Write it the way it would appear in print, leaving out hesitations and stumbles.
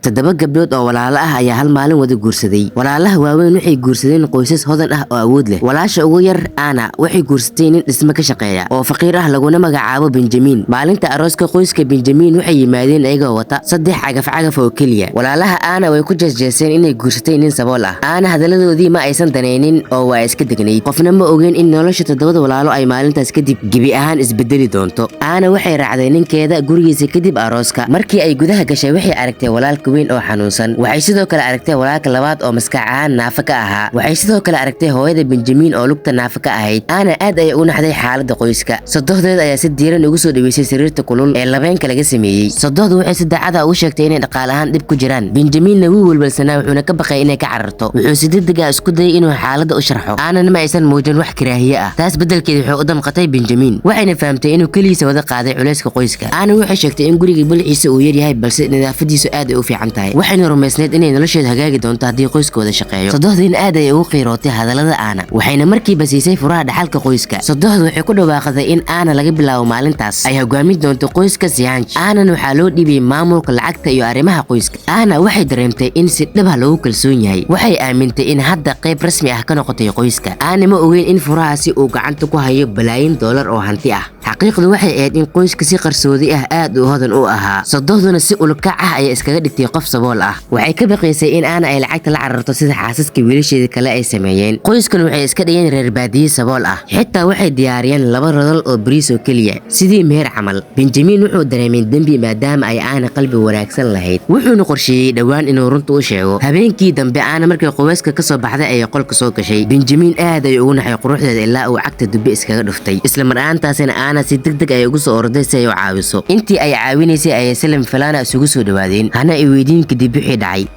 toddoba gabdhood oo walaalo ah ayaa hal maalin wada guursaday. Walaalaha waaweyn waxay guursadeen qoysas hodan ah oo awood leh. Walaasha ugu yar Anna waxay guursatay nin dhisme ka shaqeeya oo faqiir ah laguna magacaabo Benjamin. Maalinta arooska qoyska Benjamin waxay yimaadeen ayagoo wata saddex cagaf oo keliya. Walaalaha Anna way ku jeesjeeseen inay guursatay nin sabool ah. Anna hadaladoodii ma aysan daneynin oo waa iska degnayd. Qofna ma ogeyn in nolosha toddobada walaalo ay maalintaas kadib gebi ahaan isbedeli doonto. Anna waxay raacday ninkeeda gurigiisa kadib arooska. Markii ay gudaha gashay waxay aragtay walaalka weyn oo xanuunsan. Waxay sidoo kale aragtay walaalka labaad oo maskax ahaan naafa ka ahaa. Waxay sidoo kale aragtay hooyada Benjamin oo lugta naafa ka ahayd. Anna aad ay u naxday xaaladda qoyska. Sodohdeed ayaa si diiran ugu soo dhaweysay sariirta kulul ee labeenka laga sameeyay. Sodohdu waxay si daacad ah u sheegtay inay dhaqaale ahaan dib ku jiraan. Benjamin wuu walwalsanaa wuxuuna ka baqay inay ka cararto. Wuxuu si degdeg ah isku dayay inuu xaaladda u sharxo. Anna ma aysan muujin wax karaahiye ah. Taas beddelkeeda wuxuu u damqatay Benjamin. Waxayna fahamtay inuu kaliisa wada qaaday culayska qoyska. Anna waxay sheegtay in guriga bilciisa uu yar yahay balse nadaafadiisu aad ay u fiican tahay. waxayna rumaysneed inay nolosheeda hagaagi doonto haddii qoyskooda shaqeeyo. Sodohdin aad ay ugu qiirootay hadallada Anna waxayna markiiba siisay furaha dhaxalka qoyska. Sodohdu waxay ku dhawaaqday in Anna laga bilaabo maalintaas ay hogaamin doonto qoyska Sihanj. Anna waxaa loo dhiibay maamulka lacagta iyo arrimaha qoyska. Anna waxay dareemtay in si dhab ah loogu kalsoon yahay. Waxay aamintay in hadda qayb rasmi ah ka noqotay qoyska. Anna ma ogeyn in furahaasi uu gacanta ku hayo balaayin dollar oo hanti ah. xaqiiqdu waxay ahayd in qoyska si qarsoodi ah aad u hodan u ahaa. Sodohduna si ulkac ah ay iskaga dhigtay qof sabool ah. Waxay ka baqaysay in Anna ay lacagta la cararto sida xaasaska wiilasheeda kale ay sameeyeen. Qoyskan waxay iska dhigeen reer baadiye sabool ah. Xitaa waxay diyaariyeen laba rodol oo bariis oo keliya sidii meher camal. Benjamin wuxuu dareemay dambi maadaama ay Anna qalbi wanaagsan lahayd. Wuxuuna qorsheeyay dhawaan inuu runta u sheego. Habeenkii dambe Anna markay qoyska ka soo baxday ay qolka soo gashay. Benjamin aad ay ugu naxay quruxdeeda ilaa uu cagta dubbe iskaga dhuftay. Isla markaantaasina Anna si degdeg ay ugu soo orday si ay u caawiso. Intii ay caawinaysay ay Salim Falana isugu soo dhawaadeen. Hana ay weydiin kadib wixii dhacay.